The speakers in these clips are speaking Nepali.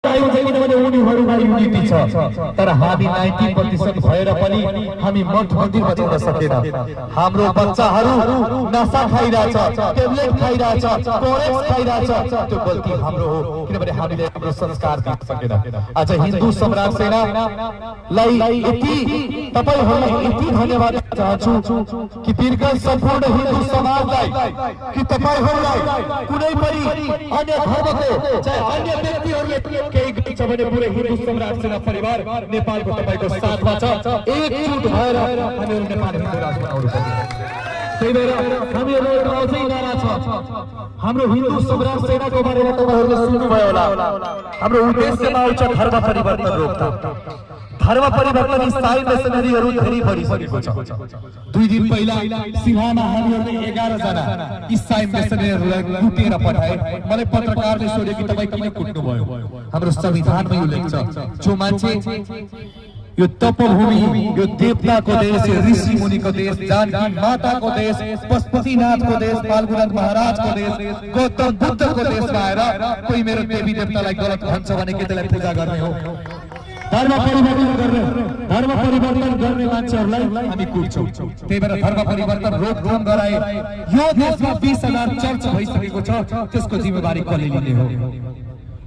उनीहरुमा युनिटी छ तर हामी 90% भएर पनि हामी मठ मन्दिर बचाउन सकेन। हाम्रो बच्चाहरु नशा खाइराछ, ट्याब्लेट खाइराछ, कोरेक्स खाइराछ। त्यो गल्ती हाम्रो हो किनभने हामीले हाम्रो संस्कार दिन सकेन। आज हिन्दू सम्राट सेनालाई यति तपाईहरुलाई यति धन्यवाद चाहन्छु कि दीर्घ सम्पूर्ण हिन्दू समाजलाई कि तपाईहरुलाई कुनै पनि अन्य धर्मको चाहे अन्य व्यक्तिहरुले केही गर्छ भने पुरै हिन्दू सम्राट सेना परिवार नेपालको तपाईको साथमा छ। एकजुट भएर हामीहरु नेपाल हिन्दू राष्ट्र बनाउनु पर्छ। त्यही भएर हामीहरु एउटा अझै नारा छ। हाम्रो हिन्दू सम्राट सेनाको बारेमा तपाईहरुले सुन्नुभयो होला। हाम्रो उद्देश्यमा आउँछ धर्म परिवर्तन रोक्न। धर्म परिवर्तन इसाई मिशनरीहरु धेरै बढिसकेको छ। 2 दिन पहिला सिंहामा हामीहरुले 11 जना इसाई मिशनरीहरुलाई कुटेर पठाए। मलाई पत्रकारले सोध्यो कि तपाई किन कुट्नु भयो? हाम्रो संविधानमा यो लेख्छ जो मान्छे यो तपभूमि, यो देवताको देश, यो ऋषि मुनिको देश, जानकी माताको देश, पशुपतिनाथको देश, फाल्गुनाथ महाराजको देश, गौतम बुद्धको देशमा आएर कोही मेरो देवी देवतालाई गलत भन्छ भने के त्यसलाई पूजा गर्ने हो? धर्म परिवर्तन गर्ने मान्छेहरुलाई हामी कुट्छौं। त्यही भएर धर्म परिवर्तन रोकथाम गराए। यो देशमा 20,000 चर्च भइसकेको छ, त्यसको जिम्मेवारी कसले लिने हो?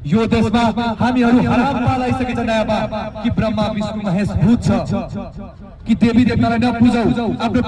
यो देशमा हामीहरु हराम पालाइसकेका नयाँ कि ब्रह्मा विष्णु महेश भूत छ कि देवी देवतालाई नपुजौ। आफ्नो